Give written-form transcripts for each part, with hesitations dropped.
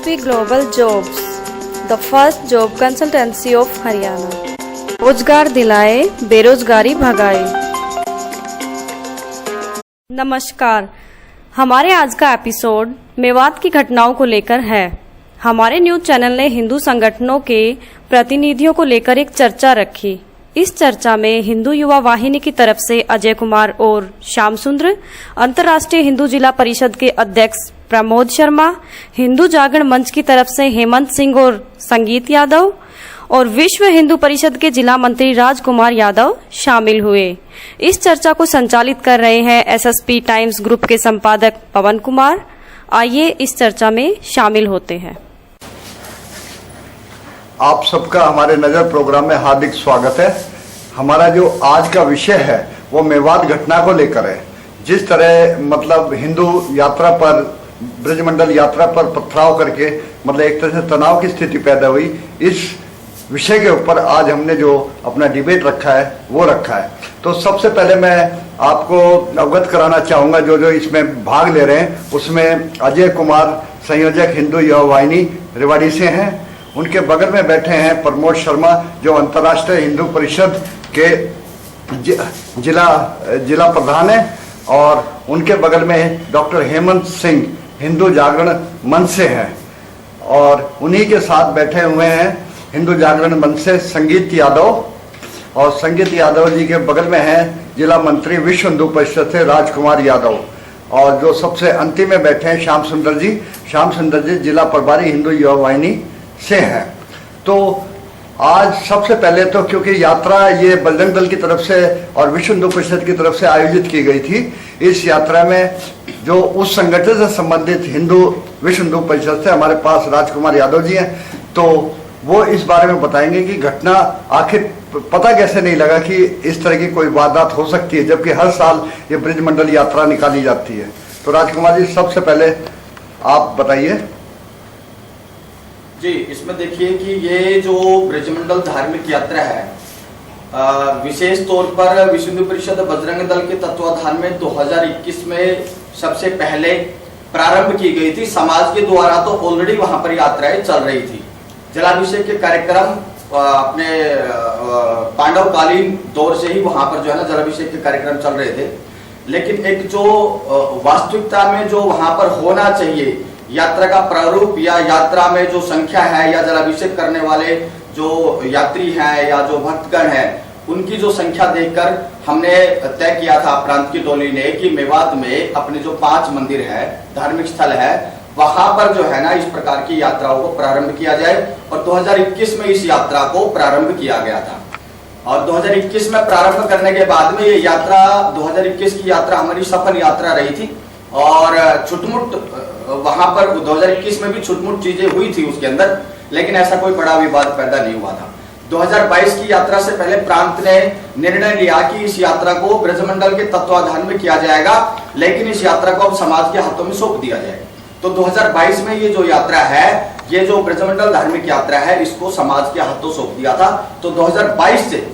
SSP Global Jobs, the first job consultancy of Haryana. रोजगार दिलाए, बेरोजगारी भगाए। नमस्कार, हमारे आज का एपिसोड मेवात की घटनाओं को लेकर है। हमारे न्यूज चैनल ने हिंदू संगठनों के प्रतिनिधियों को लेकर एक चर्चा रखी। इस चर्चा में हिंदू युवा वाहिनी की तरफ से अजय कुमार और श्याम सुंदर, अंतर्राष्ट्रीय हिंदू जिला परिषद के अध्यक्ष प्रमोद शर्मा, हिंदू जागरण मंच की तरफ से हेमंत सिंह और संगीत यादव और विश्व हिंदू परिषद के जिला मंत्री राजकुमार यादव शामिल हुए। इस चर्चा को संचालित कर रहे हैं SSP टाइम्स ग्रुप के संपादक पवन कुमार। आइए इस चर्चा में शामिल होते हैं। आप सबका हमारे नजर प्रोग्राम में हार्दिक स्वागत है। हमारा जो आज का विषय है वो मेवात घटना को लेकर है। जिस तरह मतलब हिंदू यात्रा पर, ब्रजमंडल यात्रा पर पथराव करके मतलब एक तरह से तनाव की स्थिति पैदा हुई, इस विषय के ऊपर आज हमने जो अपना डिबेट रखा है वो रखा है। तो सबसे पहले मैं आपको अवगत कराना चाहूँगा, जो इसमें भाग ले रहे हैं उसमें अजय कुमार, संयोजक हिंदू युवा वाहिनी रेवाड़ी से हैं। उनके बगल में बैठे हैं प्रमोद शर्मा, जो अंतर्राष्ट्रीय हिंदू परिषद के जिला प्रधान है, और उनके बगल में डॉक्टर हेमंत सिंह, हिंदू जागरण मंच से हैं। और उन्हीं के साथ बैठे हुए हैं हिंदू जागरण मंच से संगीत यादव, और संगीत यादव जी के बगल में हैं जिला मंत्री विश्व हिंदू परिषद से राजकुमार यादव। और जो सबसे अंतिम में बैठे हैं श्याम सुंदर जी जिला प्रभारी हिंदू युवा वाहिनी से हैं। तो आज सबसे पहले तो क्योंकि यात्रा ये बजरंग दल की तरफ से और विश्व हिंदू परिषद की तरफ से आयोजित की गई थी, इस यात्रा में जो उस संगठन से संबंधित विश्व हिंदू परिषद से हमारे पास राजकुमार यादव जी हैं, तो वो इस बारे में बताएंगे कि घटना आखिर पता कैसे नहीं लगा कि इस तरह की कोई वारदात हो सकती है, जबकि हर साल ये ब्रजमंडल यात्रा निकाली जाती है। तो राजकुमार जी, सबसे पहले आप बताइए। जी, इसमें देखिए कि ये जो ब्रजमंडल धार्मिक यात्रा है, विशेष तौर पर विश्व हिंदू परिषद बजरंग दल के तत्वाधान में 2021 में सबसे पहले प्रारंभ की गई थी। समाज के द्वारा तो ऑलरेडी वहां पर यात्राएं चल रही थी। जलाभिषेक के कार्यक्रम अपने पांडवकालीन दौर से ही वहां पर जो है ना जलाभिषेक के कार्यक्रम चल रहे थे। लेकिन एक जो वास्तविकता में जो वहां पर होना चाहिए, यात्रा का प्रारूप या यात्रा में जो संख्या है या जलाभिषेक करने वाले जो यात्री हैं या जो भक्तगण हैं, उनकी जो संख्या देखकर हमने तय किया था प्रांत की टोली ने कि मेवात में अपने जो 5 मंदिर है, धार्मिक स्थल है, वहां पर जो है ना इस प्रकार की यात्राओं को प्रारंभ किया जाए। और 2021 में इस यात्रा को प्रारंभ किया गया था। और 2021 में प्रारंभ करने के बाद में ये यात्रा 2021 की यात्रा हमारी सफल यात्रा रही थी। और छुटमुट वहां पर 2021 में भी छुटमुट चीजें हुई थी उसके अंदर, लेकिन ऐसा कोई बड़ा विवाद पैदा नहीं हुआ था। 2022 की यात्रा से पहले प्रांत ने निर्णय लिया कि इस यात्रा को ब्रजमंडल के तत्वाधान में किया जाएगा, लेकिन इस यात्रा को अब समाज के हाथों में सौंप दिया जाएगा। तो 2022 में ये जो यात्रा है, ये जो ब्रजमंडल धार्मिक यात्रा है, इसको समाज के हाथों सौंप दिया था। तो 2022 से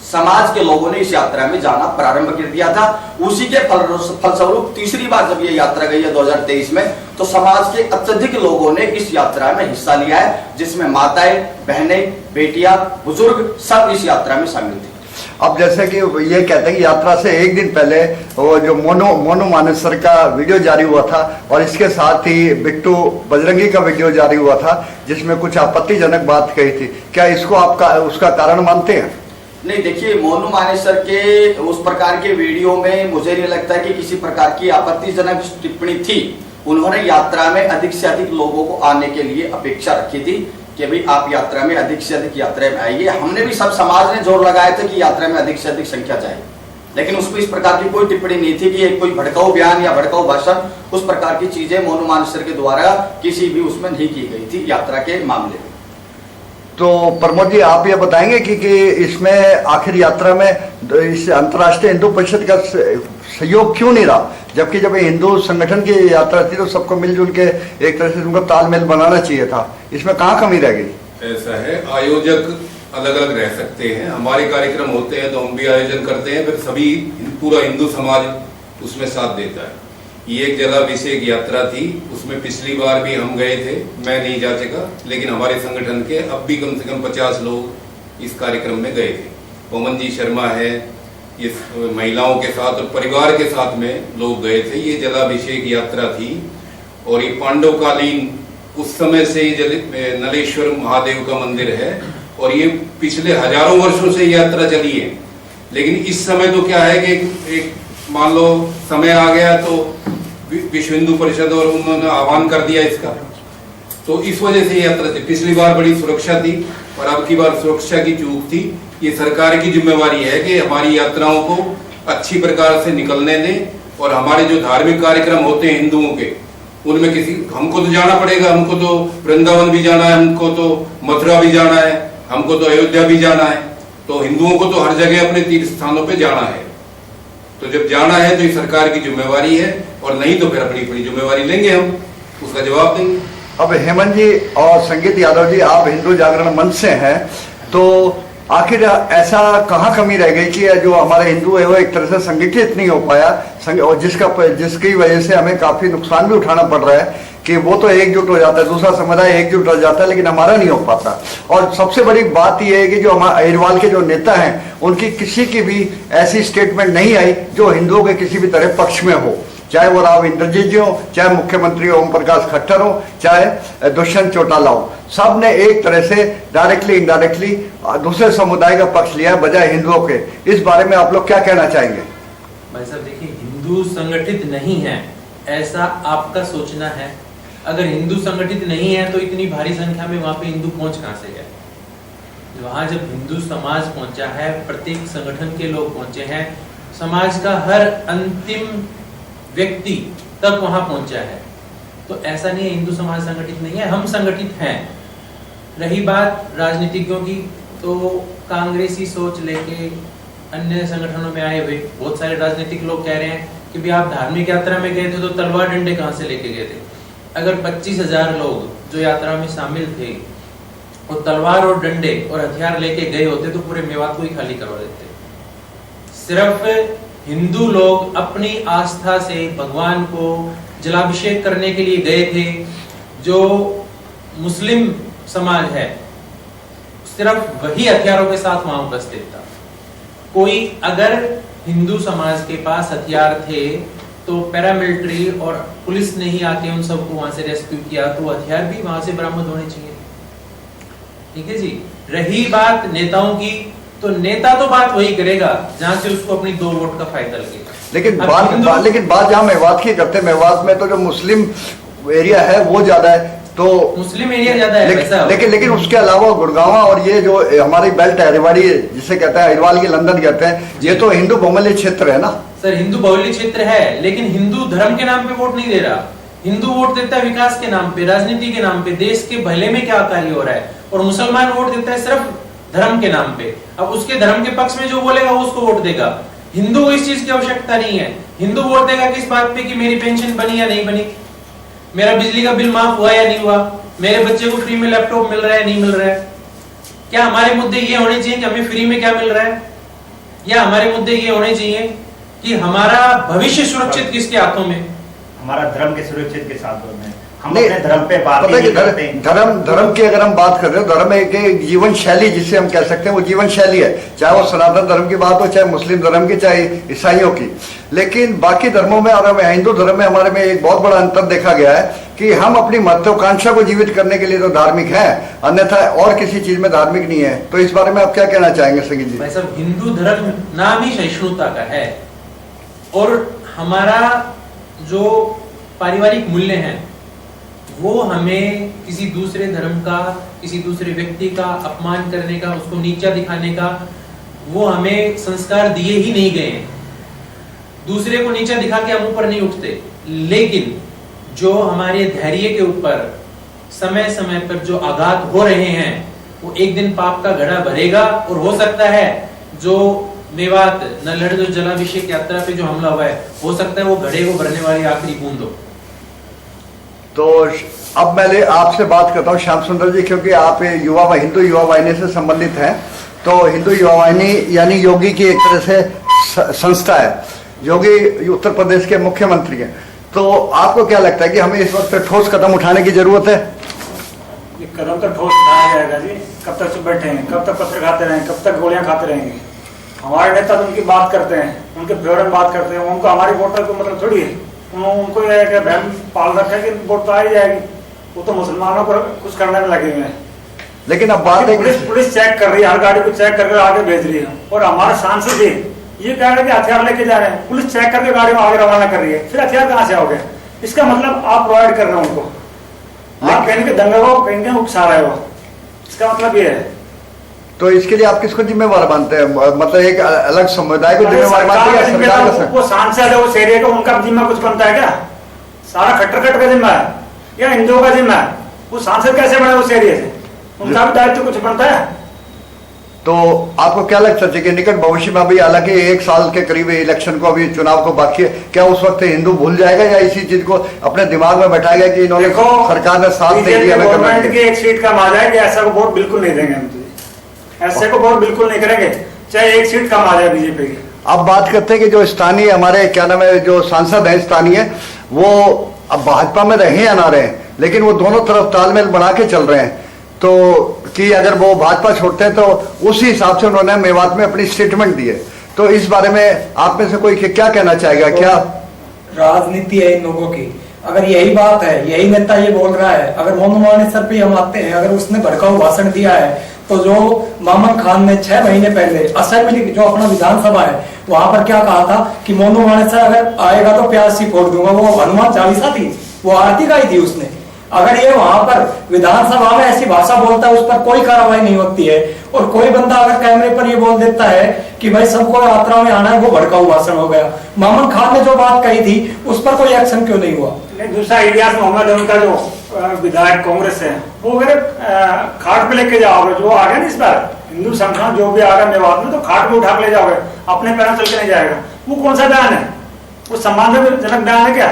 समाज के लोगों ने इस यात्रा में जाना प्रारंभ कर दिया था। उसी के फलस्वरूप तीसरी बार जब ये यात्रा गई है 2023 में, तो समाज के अत्यधिक लोगों ने इस यात्रा में हिस्सा लिया है, जिसमें माताएं, बहनें, बेटियां, बुजुर्ग सब इस यात्रा में शामिल थे। अब जैसे कि ये कहते हैं कि यात्रा से एक दिन पहले वो जो मोनू मानेसर का वीडियो जारी हुआ था, और इसके साथ ही बिट्टू बजरंगी का वीडियो जारी हुआ था, जिसमें कुछ आपत्तिजनक बात कही थी। क्या इसको आपका उसका कारण मानते हैं? नहीं, देखिए, मोनू मानेसर के उस प्रकार के वीडियो में मुझे नहीं लगता कि किसी प्रकार की आपत्तिजनक टिप्पणी थी। उन्होंने यात्रा में अधिक से अधिक लोगों को आने के लिए अपेक्षा रखी थी कि भाई आप यात्रा में अधिक से अधिक यात्रा में आइए। हमने भी सब समाज ने जोर लगाया था कि यात्रा में अधिक से अधिक संख्या चाहिए, लेकिन उसमें इस प्रकार की कोई टिप्पणी नहीं थी कि कोई भड़काऊ बयान या भड़काऊ भाषण, उस प्रकार की चीजें मोनू मानेसर के द्वारा किसी भी उसमें नहीं की गई थी यात्रा के मामले में। तो प्रमोद जी, आप ये बताएंगे कि इसमें आखिर यात्रा में इस अंतर्राष्ट्रीय हिंदू परिषद का सहयोग क्यों नहीं रहा, जबकि जब हिंदू संगठन की यात्रा थी तो सबको मिलजुल के एक तरह से उनको तालमेल बनाना चाहिए था। इसमें कहाँ कमी रह गई? ऐसा है, आयोजक अलग अलग रह सकते हैं। हमारे कार्यक्रम होते हैं तो हम भी आयोजन करते हैं, फिर सभी पूरा हिंदू समाज उसमें साथ देता है। ये एक जलाभिषेक यात्रा थी। उसमें पिछली बार भी हम गए थे, मैं नहीं जा सका, लेकिन हमारे संगठन के अब भी कम से कम 50 लोग इस कार्यक्रम में गए थे। पवन जी शर्मा है, ये महिलाओं के साथ और परिवार के साथ में लोग गए थे। ये जलाभिषेक यात्रा थी और ये पांडवकालीन उस समय से ये नलेश्वर महादेव का मंदिर है और ये पिछले हजारों वर्षों से यात्रा चली है। लेकिन इस समय तो क्या है कि एक मान लो समय आ गया तो विश्व हिंदू परिषद और उन्होंने आह्वान कर दिया इसका, तो इस वजह से यात्रा थी। पिछली बार बड़ी सुरक्षा थी और अब की बार सुरक्षा की चूक थी। ये सरकार की जिम्मेवारी है कि हमारी यात्राओं को अच्छी प्रकार से निकलने दें और हमारे जो धार्मिक कार्यक्रम होते हैं हिंदुओं के, उनमें हमको तो जाना पड़ेगा, हमको तो वृंदावन भी जाना है, हमको तो मथुरा भी जाना है, हमको तो अयोध्या भी जाना है। तो हिंदुओं को तो हर जगह अपने तीर्थ स्थानों पे जाना है। तो जब जाना है तो ये सरकार की जिम्मेवारी है और नहीं तो फिर अपनी अपनी जिम्मेवारी लेंगे, हम उसका जवाब देंगे। अब हेमंत जी और संगीत यादव जी, आप हिंदू जागरण मंच से हैं, तो आखिर ऐसा कहाँ कमी रह गई कि जो हमारे हिंदू है वो एक तरह से संगठित नहीं हो पाया, और जिसकी वजह से हमें काफी नुकसान भी उठाना पड़ रहा है कि वो तो एकजुट हो जाता है, दूसरा समुदाय एकजुट हो जाता है, लेकिन हमारा नहीं हो पाता। और सबसे बड़ी बात यह है कि जो हमारे अहिरवाल के जो नेता हैं, उनकी किसी की भी ऐसी स्टेटमेंट नहीं आई जो हिंदुओं के किसी भी तरह पक्ष में हो, चाहे वो राव इंद्रजीत जी हो, चाहे मुख्यमंत्री ओम प्रकाश खट्टर हो, चाहे दुष्यंत चौटाला हो। सब ने एक तरह से डायरेक्टली इनडायरेक्टली दूसरे समुदाय का पक्ष लिया है बजाय हिंदुओं के। इस बारे में आप लोग क्या कहना चाहेंगे? भाई साहब देखिए, हिंदू संगठित नहीं है ऐसा आपका सोचना है। अगर हिंदू संगठित नहीं है तो इतनी भारी संख्या में वहां पे हिंदू पहुंच कहां से गए? वहां जब हिंदू समाज पहुंचा है, प्रत्येक संगठन के लोग पहुंचे हैं, समाज का हर अंतिम व्यक्ति तक वहां पहुंचा है, तो ऐसा नहीं है हिंदू समाज संगठित नहीं है, हम संगठित हैं। रही बात राजनीतिज्ञों की, तो कांग्रेसी सोच लेके अन्य संगठनों में आए हुए बहुत सारे राजनीतिक लोग कह रहे हैं कि भी आप धार्मिक यात्रा में गए थे तो तलवार डंडे कहां से लेके गए थे? अगर 25,000 लोग जो यात्रा में शामिल थे वो तलवार और डंडे और हथियार लेके गए होते तो पूरे मेवात को ही खाली करवा देते। सिर्फ हिंदू लोग अपनी आस्था से भगवान को जलाभिषेक करने के लिए गए थे। जो मुस्लिम समाज है सिर्फ वही हथियारों के साथ वहां उपस्थित था। कोई अगर हिंदू समाज के पास हथियार थे तो पैरामिलिट्री और पुलिस ने ही आके उन सबको वहां से रेस्क्यू किया, तो हथियार भी वहां से बरामद होने चाहिए। ठीक है जी। रही बात नेताओं की, तो नेता तो बात वही करेगा जहां से उसको अपनी 2 वोट का फायदा लगेगा। लेकिन बात जहां मेवात की करते हैं, मेवात में तो जो मुस्लिम एरिया है वो ज्यादा है, तो मुस्लिम एरिया ज्यादा है। लेकिन उसके अलावा गुड़गांव और ये जो हमारी बेल्ट है रेवाड़ी जिसे कहते हैं, अहिरवाल की लंदन कहते हैं, ये तो हिंदू बहुमूल्य क्षेत्र है ना सर। हिंदू बहुल्य क्षेत्र है, लेकिन हिंदू धर्म के नाम पे वोट नहीं दे रहा। हिंदू वोट देता है विकास के नाम पे, राजनीति के नाम पे, देश के भले में क्या कार्य हो रहा है। और मुसलमान वोट देता है सिर्फ धर्म के नाम पे। अब उसके धर्म के पक्ष में जो बोलेगा वो उसको वोट देगा। हिंदू को इस चीज की आवश्यकता नहीं है। हिंदू वोट देगा किस बात पे कि मेरी पेंशन बनी या नहीं बनी, मेरा बिजली का बिल माफ हुआ या नहीं हुआ, मेरे बच्चे को फ्री में लैपटॉप मिल रहा है नहीं मिल रहा है। क्या हमारे मुद्दे ये होने चाहिए कि हमें फ्री में क्या मिल रहा है, या हमारे मुद्दे ये होने चाहिए कि हमारा भविष्य सुरक्षित किसके हाथों में? हमारा धर्म के सुरक्षित के साथ में। हम अपने धर्म पे बात नहीं करते। धर्म की अगर हम बात कर रहे हो, धर्म एक जीवन शैली जिसे हम कह सकते हैं, वो जीवन शैली है, चाहे वो सनातन धर्म की बात हो, चाहे मुस्लिम धर्म की, चाहे ईसाइयों की। लेकिन बाकी धर्मों में और हिंदू धर्म में हमारे में एक बहुत बड़ा अंतर देखा गया है कि हम अपनी महत्वाकांक्षा को जीवित करने के लिए तो धार्मिक है, अन्यथा और किसी चीज में धार्मिक नहीं है। तो इस बारे में आप क्या कहना चाहेंगे संगीत जी? भाई साहब, हिंदू धर्म नाम ही सहिष्णुता का है, और हमारा जो पारिवारिक मूल्य हैं वो हमें किसी दूसरे धर्म का, किसी दूसरे व्यक्ति का अपमान करने का, उसको नीचा दिखाने का, वो हमें संस्कार दिए ही नहीं गए हैं। दूसरे को नीचा दिखा के हम ऊपर नहीं उठते, लेकिन जो हमारे धैर्य के ऊपर समय समय पर जो आघात हो रहे हैं वो एक दिन पाप का घड़ा भरेगा। और हो सकता है जो मेवात नल्हड़ जो जलाभिषेक यात्रा पे जो हमला हुआ है, हो सकता है वो घड़े को भरने वाली आखिरी बूंद हो। तो अब मैं आपसे बात करता हूँ श्याम सुंदर जी, क्योंकि आप हिंदू युवा वाहिनी से संबंधित हैं। तो हिंदू युवा वाहिनी यानी योगी की एक तरह से संस्था है। योगी उत्तर प्रदेश के मुख्यमंत्री हैं। तो आपको क्या लगता है कि हमें इस वक्त ठोस कदम उठाने की जरूरत है? ये कदम तो ठोस उठाया जाएगा जी। कब तक चुप बैठे हैं, कब तक पत्थर खाते रहेंगे, कब तक गोलियां खाते रहेंगे? हमारे नेता तो उनकी बात करते हैं, उनके फेवर में बात करते हैं, उनको हमारी वोटर को मतलब थोड़ी है, उनको यह है कि बहन पाल रखा है कि वोट तो आ ही जाएगी। वो तो मुसलमानों पर कुछ करने में लगे हुए हैं। लेकिन अब बात है पुलिस चेक कर रही है, हर गाड़ी को चेक करके आगे भेज रही है, और हमारे सांसद जी ये कह रहे हैं कि हथियार लेके जा रहे हैं। पुलिस चेक करके गाड़ी में आगे रवाना कर रही है, फिर हथियार कहाँ से आओगे? इसका मतलब आप प्रोवाइड कर रहे हो उनको, आप कहेंगे दंगा को कहेंगे उकसा रहे हो, इसका मतलब ये है। तो इसके लिए आप किसको जिम्मेवार मानते हैं? मतलब एक अलग समुदाय को जिम्मेवार मानते हैं या सरकार का? वो सांसद है उस एरिया का, उनका जिम्मा कुछ बनता है क्या? सारा खट्टर का जिम्मा है या हिंदुओं का जिम्मा है? वो सांसद कैसे बने उस एरिया से? उनका भी दायित्व कुछ बनता है। तो आपको क्या लगता है कि निकट भविष्य में अभी हालांकि 1 साल के करीब इलेक्शन को, अभी चुनाव को बाकी है, क्या उस वक्त हिंदू भूल जाएगा या इसी चीज को अपने दिमाग में बैठाएगा कि इन्होंने सरकार ने साथ दे दिया? गवर्नमेंट की एक सीट कम आ जाएगी, ऐसा को वोट बिल्कुल नहीं देंगे हम, ऐसे को वोट बिल्कुल नहीं करेंगे, चाहे एक सीट कम आ जाए बीजेपी की। अब बात करते हैं कि जो स्थानीय हमारे क्या नाम है, जो सांसद है स्थानीय, वो अब भाजपा में रहे या ना रहे, लेकिन वो दोनों तरफ तालमेल बना के चल रहे हैं। तो कि अगर वो भाजपा छोड़ते हैं तो उसी हिसाब से उन्होंने मेवात में अपनी स्टेटमेंट दी है। तो इस बारे में आप में से कोई क्या कहना चाहेगा? क्या राजनीति है इन लोगों की? अगर यही बात है, यही नेता ये बोल रहा है, अगर मोनू मानेसर पे हम आते हैं, अगर उसने भड़काऊ भाषण दिया है, तो जो मामन खान ने 6 महीने पहले असेंबली जो अपना विधानसभा है वहां पर क्या कहा था कि मोनू मानेसर अगर आएगा तो प्याज सी फोड़ दूंगा, वो हनुमान चालीसा थी, वो आरती गाई थी उसने। अगर ये वहां पर विधानसभा में ऐसी भाषा बोलता है, उस पर कोई कार्रवाई नहीं होती है, और कोई बंदा अगर कैमरे पर ये बोल देता है कि भाई सबको यात्रा में आना है, वो भड़काऊ भाषण हो गया। मामन खान ने जो बात कही थी उस पर कोई एक्शन क्यों नहीं हुआ? दूसरा इलियास मोहम्मद उनका जो विधायक कांग्रेस है, वो अगर खाट पे लेके जाओगे, जो आ गया ना इस बार हिंदू संगठन जो भी आ रहा है मेवात में, तो खाट पे उठा के ले जाओगे, अपने पैरों चल के नहीं जाएगा। वो कौन सा बयान है? वो सम्मानजनक बयान है क्या?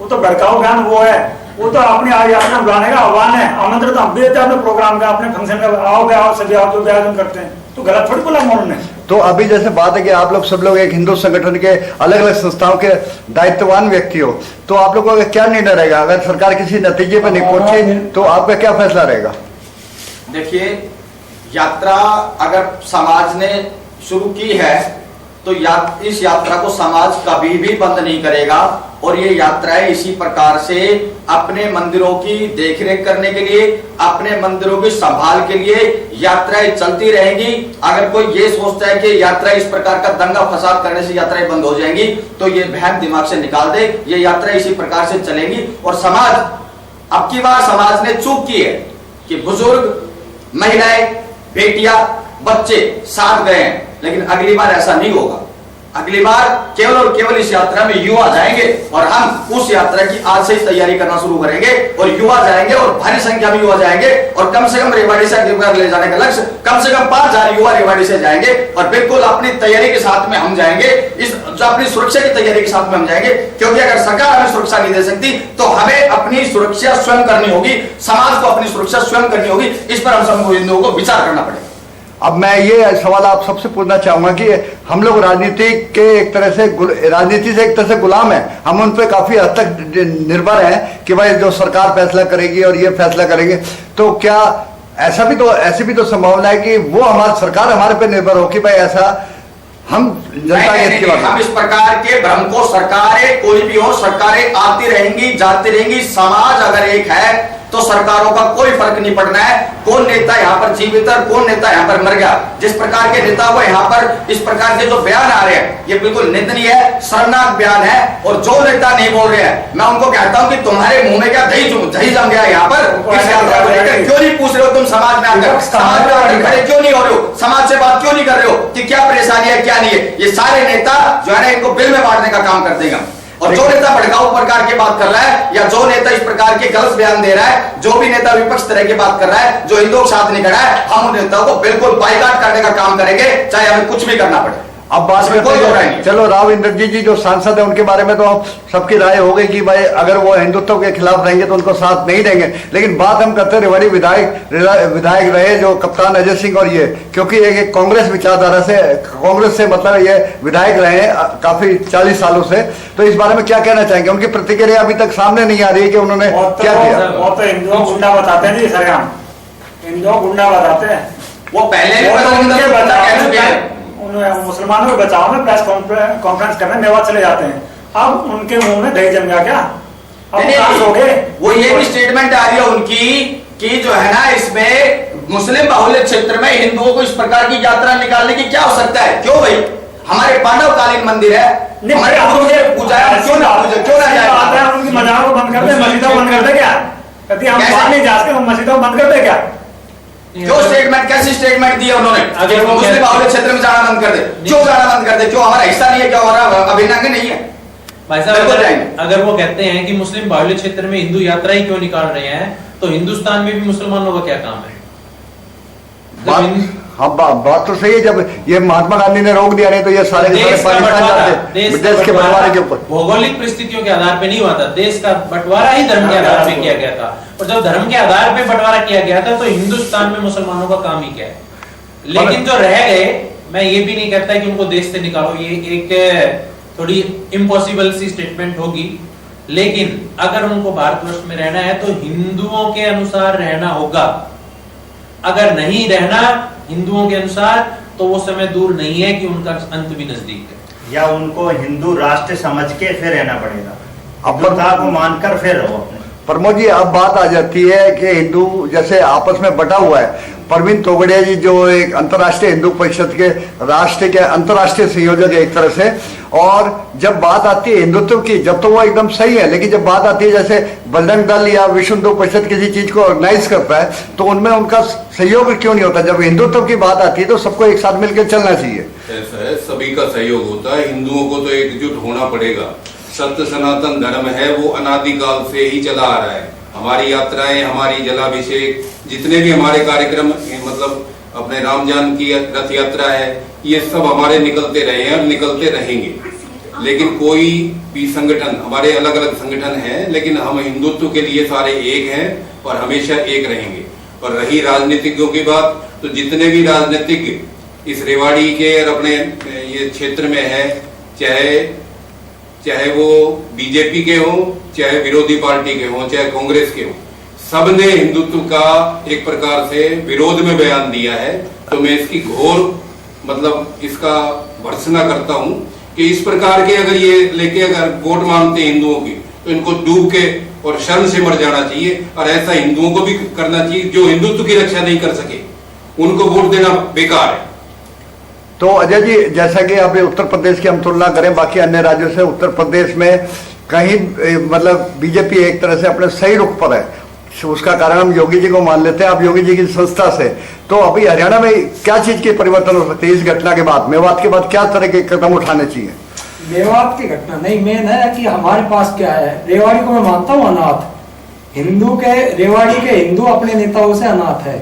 वो तो भड़काऊ बयान वो है। वो तो अपनी यात्रा बुलाने का आह्वान है, आमंत्रण तो हम भी देते हैं अपने प्रोग्राम का, अपने फंक्शन का, आओगे आओ सभी आओ, जो भी आयोजन करते हैं। तो गलत थोड़ी बोला उन्होंने। तो अभी जैसे बात है कि आप लोग सब लोग एक हिंदू संगठन के अलग अलग संस्थाओं के दायित्ववान व्यक्ति हो, तो आप लोगों का क्या निर्णय रहेगा? अगर सरकार किसी नतीजे पर नहीं पहुंची तो आपका क्या फैसला रहेगा? देखिए, यात्रा अगर समाज ने शुरू की है तो इस यात्रा को समाज कभी भी बंद नहीं करेगा, और ये यात्राएं इसी प्रकार से अपने मंदिरों की देखरेख करने के लिए, अपने मंदिरों की संभाल के लिए यात्राएं चलती रहेंगी। अगर कोई ये सोचता है कि यात्रा इस प्रकार का दंगा फसाद करने से यात्राएं बंद हो जाएंगी, तो ये वहम दिमाग से निकाल दे। ये यात्रा इसी प्रकार से चलेंगी, और समाज, अब की बार समाज ने चूक की है कि बुजुर्ग, महिलाएं, बेटियां, बच्चे साथ गए हैं, लेकिन अगली बार ऐसा नहीं होगा। अगली बार केवल और केवल इस यात्रा में युवा जाएंगे, और हम उस यात्रा की आज से ही तैयारी करना शुरू करेंगे, और युवा जाएंगे, और भारी संख्या में युवा जाएंगे, और कम से कम रेवाड़ी से ले जाने का लक्ष्य, कम से कम 5000 युवा रेवाड़ी से जाएंगे, और बिल्कुल अपनी तैयारी के साथ में हम जाएंगे, इस जो अपनी सुरक्षा की तैयारी के साथ में हम जाएंगे। क्योंकि अगर सरकार हमें सुरक्षा नहीं दे सकती तो हमें अपनी सुरक्षा स्वयं करनी होगी, समाज को अपनी सुरक्षा स्वयं करनी होगी। इस पर हम सबको हिंदुओं को विचार करना पड़ेगा। अब मैं ये सवाल आप सबसे पूछना चाहूंगा कि हम लोग राजनीति के एक तरह से राजनीति से एक तरह से गुलाम है, हम उन पर काफी हद तक निर्भर हैं कि भाई जो सरकार फैसला करेगी और ये फैसला करेंगे। तो क्या ऐसी भी तो संभावना है कि वो हमारी सरकार हमारे पे निर्भर हो कि भाई ऐसा हम जनता के हम इस प्रकार के भ्रम को, सरकारें कोई भी हो, सरकारें आती रहेंगी जाती रहेंगी, समाज अगर एक है तो सरकारों का कोई फर्क नहीं पड़ना है कौन नेता यहाँ पर जीवित है, कौन नेता यहाँ पर मर गया। जिस प्रकार के नेता को यहाँ पर इस प्रकार के जो बयान आ रहे हैं, ये बिल्कुल निंदनीय है, शर्मनाक बयान है। और जो नेता नहीं बोल रहे हैं, मैं उनको कहता हूँ कि तुम्हारे मुंह में क्या दही जम गया यहाँ पर? इस यात्रा को लेकर क्यों नहीं पूछ रहे हो तुम समाज में आकर? समाज में आकर खड़े क्यों नहीं हो रहे हो? समाज से बात क्यों नहीं कर रहे हो कि क्या परेशानी है, क्या नहीं है? ये सारे नेता जो है ना, इनको बिल में बांटने का काम कर देगा। और जो नेता भड़काऊ प्रकार की बात कर रहा है, या जो नेता इस प्रकार के गलत बयान दे रहा है, जो भी नेता विपक्ष तरह की बात कर रहा है, जो हिंदुओं के साथ नहीं खड़ा है, हम उन नेताओं को बिल्कुल बाइकाट करने का काम करेंगे, चाहे हमें कुछ भी करना पड़े। अब बात इसमें करते कोई दो राय हैं, नहीं। चलो राव इंद्रजीत जी जो सांसद है उनके बारे में तो सबकी राय हो गई कि भाई अगर वो हिंदुत्व के खिलाफ रहेंगे तो उनको साथ नहीं देंगे, लेकिन बात हम करते हैं रेवाड़ी विधायक रहे जो कप्तान अजय सिंह, और ये क्योंकि एक कांग्रेस विचारधारा से, कांग्रेस से मतलब ये विधायक रहे हैं काफी 40 सालों से, तो इस बारे में क्या कहना चाहेंगे? उनकी प्रतिक्रिया अभी तक सामने नहीं आ रही है कि उन्होंने क्या किया। वो तो हिंदुओं गुंडा बताते हैं जी सरकार, हिंदुओं गुंडा बताते हैं। वो पहले भी उनके बदलाव कह चुके हैं। मुसलमानों के बचाव में प्रेस कॉन्फ्रेंस करने मेवात चले जाते हैं, अब उनके मुंह में दही जम गया क्या? अब खास हो गए। वो ये भी स्टेटमेंट आ रही है उनकी कि जो है ना इसमें मुस्लिम बाहुल्य क्षेत्र में हिंदुओं को इस प्रकार की यात्रा निकालने की क्या हो सकता है? क्यों भाई, हमारे पांडवकालीन मंदिर है, हमारे पूजा क्यों ना पूजा, क्यों ना जाए? उनकी मजारों को बंद कर दे, मस्जिदों बंद कर दे क्या? कहती हम बाहर नहीं जा सकते, मस्जिदों बंद कर दे क्या? क्यों स्टेटमेंट, कैसी स्टेटमेंट दी है उन्होंने? अगर वो मुस्लिम बाहुल्य क्षेत्र में जाना बंद कर दे, क्यों जाना बंद कर दे? क्यों हमारा हिस्सा नहीं है? क्या हमारा अभिन्न अंग नहीं है? भाई साहब, अगर वो कहते हैं कि मुस्लिम बाहुल्य क्षेत्र में हिंदू यात्रा ही क्यों निकाल रहे हैं, तो हिंदुस्तान में भी मुसलमानों का क्या काम है? हाँ बात तो सही है, जब ये महात्मा गांधी ने रोक दिया, नहीं तो ये सारे पाकिस्तान जाते देश के बंटवारे के ऊपर। भौगोलिक परिस्थितियों के आधार पे नहीं हुआ था, देश का बंटवारा ही धर्म के आधार पे किया गया था, और जब धर्म के आधार पे बंटवारा किया गया था तो हिंदुस्तान में मुसलमानों का काम ही क्या है? लेकिन जो रह गए, मैं ये भी नहीं कहता कि उनको देश से निकालो, ये एक थोड़ी इम्पॉसिबल सी स्टेटमेंट होगी, लेकिन अगर उनको भारतवर्ष में रहना है तो हिंदुओं के अनुसार रहना होगा। अगर नहीं रहना हिंदुओं के अनुसार तो वो समय दूर नहीं है कि उनका अंत भी नजदीक है, या उनको हिंदू राष्ट्र समझ के फिर रहना पड़ेगा, अपनता को मानकर फिर रहो अपने। प्रमोद जी, अब बात आ जाती है कि हिंदू जैसे आपस में बटा हुआ है। प्रवीण तोगड़िया जी जो एक अंतर्राष्ट्रीय हिंदू परिषद के राष्ट्र के अंतर्राष्ट्रीय संयोजक है एक तरह से, और जब बात आती है हिंदुत्व की, जब तो वो एकदम सही है, लेकिन जब बात आती है जैसे बजरंग दल या विश्व हिंदू परिषद किसी चीज को ऑर्गेनाइज करता है तो उनमें उनका सहयोग क्यों नहीं होता? जब हिंदुत्व की बात आती है तो सबको एक साथ मिलकर चलना चाहिए। ऐसा है, सभी का सहयोग होता है, हिंदुओं को तो एकजुट होना पड़ेगा। सत्य सनातन धर्म है, वो अनादिकाल से ही चला आ रहा है। हमारी यात्राएं, हमारी जलाभिषेक, जितने भी हमारे कार्यक्रम, मतलब अपने रामजान की रथ यात्रा है, ये सब हमारे निकलते रहे हैं और निकलते रहेंगे। लेकिन कोई भी संगठन, हमारे अलग अलग संगठन हैं, लेकिन हम हिंदुत्व के लिए सारे एक हैं और हमेशा एक रहेंगे। और रही राजनीतिज्ञों की बात, तो जितने भी राजनीतिज्ञ इस रेवाड़ी के और अपने ये क्षेत्र में है, चाहे वो बीजेपी के हों, चाहे विरोधी पार्टी के हों, चाहे कांग्रेस के हों, सबने हिंदुत्व का एक प्रकार से विरोध में बयान दिया है। तो मैं इसकी घोर मतलब इसका भर्त्सना करता हूं कि इस प्रकार के अगर ये लेके अगर वोट मांगते हैं हिंदुओं की, तो इनको डूब के और शर्म से मर जाना चाहिए। और ऐसा हिंदुओं को भी करना चाहिए जो हिंदुत्व की रक्षा नहीं कर सके, उनको वोट देना बेकार है। तो अजय जी, जैसा कि अभी उत्तर प्रदेश की हम तुलना करें बाकी अन्य राज्यों से, उत्तर प्रदेश में कहीं मतलब बीजेपी एक तरह से अपने सही रुख पर है, उसका कारण हम योगी जी को मान लेते हैं, अब योगी जी की संस्था से। तो अभी हरियाणा में क्या चीज की परिवर्तन हो सकती है इस घटना के बाद, मेवात के बाद क्या तरह के कदम उठाने चाहिए? मेवात की घटना नहीं, मेन है कि हमारे पास क्या है। रेवाड़ी को मैं मानता हूँ अनाथ, हिंदू के रेवाड़ी के हिंदू अपने नेताओं से अनाथ है,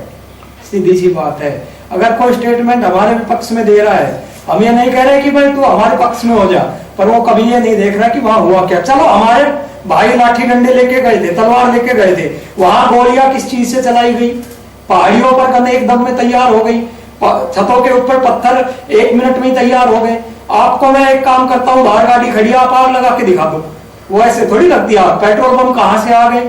सीधी सी बात है। अगर कोई स्टेटमेंट हमारे पक्ष में दे रहा है, हम ये नहीं कह रहे कि भाई तू हमारे पक्ष में हो जा, पर वो कभी ये नहीं देख रहा कि वहां हुआ क्या। चलो हमारे भाई लाठी डंडे लेके गए थे, तलवार लेके गए थे, वहां गोलियां किस चीज से चलाई गई? पहाड़ियों पर गन एक दम में तैयार हो गई, छतों के ऊपर पत्थर 1 मिनट में ही तैयार हो गए। आपको मैं एक काम करता हूँ, बाहर गाड़ी खड़ी, आप आग लगा के दिखा दो, वो ऐसे थोड़ी लगती है। पेट्रोल पंप कहाँ से आ गए?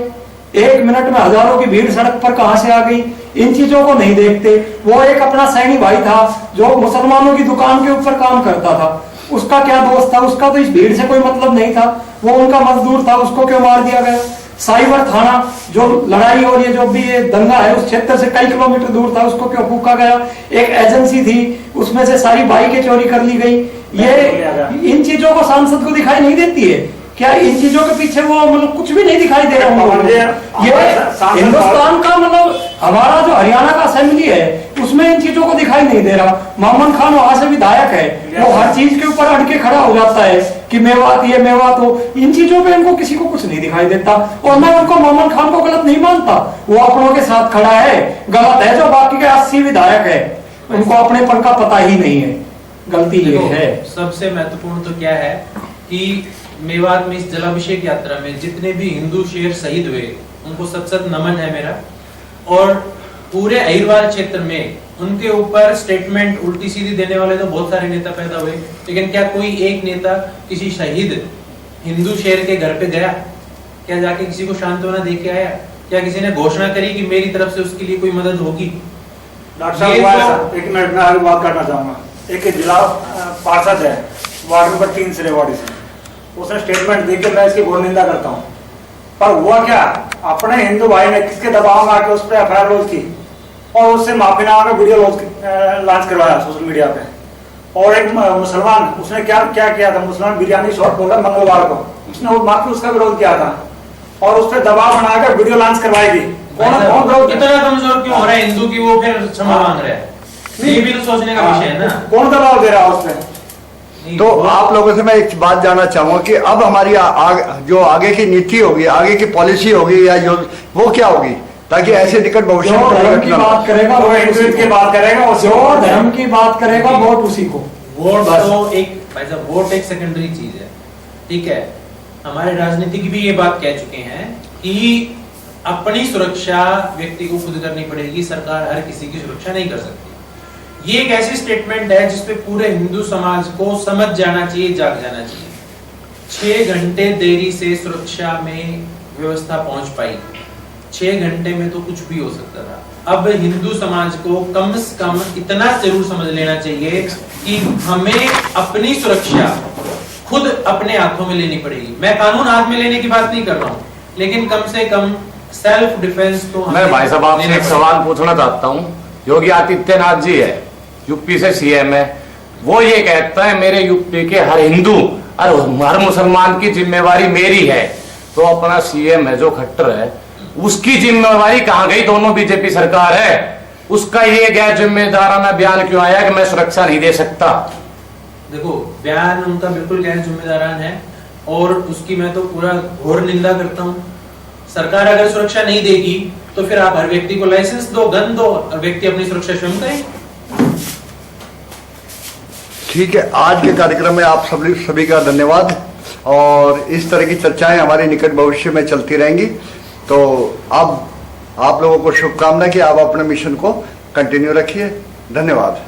1 मिनट में हजारों की भीड़ सड़क पर कहां से आ गई? इन चीजों को नहीं देखते। वो एक अपना सैनी भाई था जो मुसलमानों की दुकान के ऊपर काम करता था, उसका क्या दोस्त था? उसका तो इस भीड़ से कोई मतलब नहीं था, वो उनका मजदूर था, उसको क्यों मार दिया गया? साइबर थाना जो लड़ाई और ये जो भी ये दंगा है उस क्षेत्र से कई किलोमीटर दूर था, उसको क्यों फूका गया? एक एजेंसी थी, उसमें से सारी बाइकें चोरी कर ली गई। ये इन चीजों को सांसद को दिखाई नहीं देती है क्या? इन चीजों के पीछे वो मतलब कुछ भी नहीं दिखाई दे रहा है। ये हिंदुस्तान का मतलब हमारा जो हरियाणा का असेंबली है उसमें इन चीजों को दिखाई नहीं दे रहा। मोहम्मद खान वहां से विधायक है, वो हर चीज के ऊपर अड़के खड़ा हो जाता है कि मेवात ये मेवात हो, इन चीजों पे इनको किसी को कुछ नहीं दिखाई देता। और मैं उनको मोहम्मद खान को गलत नहीं मानता, वो अपनों के साथ खड़ा है। गलत है जो बाकी के 80 विधायक है, उनको अपने पन का पता ही नहीं है। गलती ये देखो, है। सबसे महत्वपूर्ण तो क्या है कि मेवात में इस जलाभिषेक यात्रा में जितने भी हिंदू शेर शहीद हुए उनको सत सत नमन है मेरा। और पूरे अहिरवाल क्षेत्र में उनके ऊपर स्टेटमेंट उल्टी सीधी देने वाले तो बहुत सारे नेता पैदा हुए, लेकिन क्या कोई एक नेता किसी शहीद हिंदू शेर के घर पे गया? क्या जाके किसी को सांत्वना दे के आया? क्या किसी ने घोषणा करी कि मेरी तरफ से उसके लिए कोई मदद होगी? डॉक्टर साहब हुआ ऐसा, एक मिनट में आगे बात करना चाहूंगा। एक जिला पार्षद है वार्ड नंबर 3 से रेवाड़ी से, उसने स्टेटमेंट दे के मैं इसकी घोर निंदा करता हूँ, पर हुआ क्या, अपने हिंदू भाई ने किसके दबाव में आके उस पर एफआईआर लॉन्च की और उससे माफीनामा का वीडियो लॉन्च करवाया सोशल मीडिया पे। और एक मुसलमान, उसने क्या किया था, मुसलमान बिरयानी शॉट बोला मंगलवार को, उसने वो माफी उसका विरोध किया था और उस पर दबाव बनाकर वीडियो लॉन्च करवाएगी। कौन इतना कमजोर क्यों हो रहा है हिंदू की वो फिर क्षमा मांग रहा है? ये भी तो सोचने का विषय है ना। कौन दबाव दे रहा है उस पर? तो आप लोगों से मैं एक बात जानना चाहूंगा कि अब हमारी जो आगे की नीति होगी, आगे की पॉलिसी होगी या जो वो क्या होगी, ताकि ऐसे निकट भविष्य में धर्म की बात करेगा वो हिंदुत्व की बात करेगा, और जो धर्म की बात करेगा वोट उसी को। वोट तो एक भाई साहब, वोट एक सेकेंडरी चीज है, ठीक है। हमारे राजनीतिक भी ये बात कह चुके हैं कि अपनी सुरक्षा व्यक्ति को खुद करनी पड़ेगी, सरकार हर किसी की सुरक्षा नहीं कर सकती। ये एक ऐसी स्टेटमेंट है जिसपे पूरे हिंदू समाज को समझ जाना चाहिए, जाग जाना चाहिए। 6 घंटे देरी से सुरक्षा में व्यवस्था पहुंच पाई, 6 घंटे में तो कुछ भी हो सकता था। अब हिंदू समाज को कम से कम इतना जरूर समझ लेना चाहिए कि हमें अपनी सुरक्षा खुद अपने हाथों में लेनी पड़ेगी। मैं कानून हाथ में लेने की बात नहीं कर रहा हूँ, लेकिन कम से कम सेल्फ डिफेंस तो मैं भाई साहब आपसे एक सवाल पूछना चाहता हूँ। योगी आदित्यनाथ जी है, यूपी से सीएम है, वो ये कहता है मेरे यूपी के हर हिंदू और हर मुसलमान की जिम्मेवारी मेरी है, तो अपना सीएम है जो खट्टर है उसकी जिम्मेवारी कहाँ गई? दोनों बीजेपी सरकार है, उसका ये गैर जिम्मेदाराना बयान क्यों आया कि मैं सुरक्षा नहीं दे सकता? देखो, बयान उनका बिल्कुल गैर जिम्मेदारान है और उसकी मैं तो पूरा घोर निंदा करता हूँ। सरकार अगर सुरक्षा नहीं देगी तो फिर आप हर व्यक्ति को लाइसेंस दो, गन दो, और व्यक्ति अपनी सुरक्षा स्वयं करे। ठीक है, आज के कार्यक्रम में आप सभी का धन्यवाद, और इस तरह की चर्चाएं हमारे निकट भविष्य में चलती रहेंगी। तो अब आप लोगों को शुभकामना कि आप अपने मिशन को कंटिन्यू रखिए। धन्यवाद।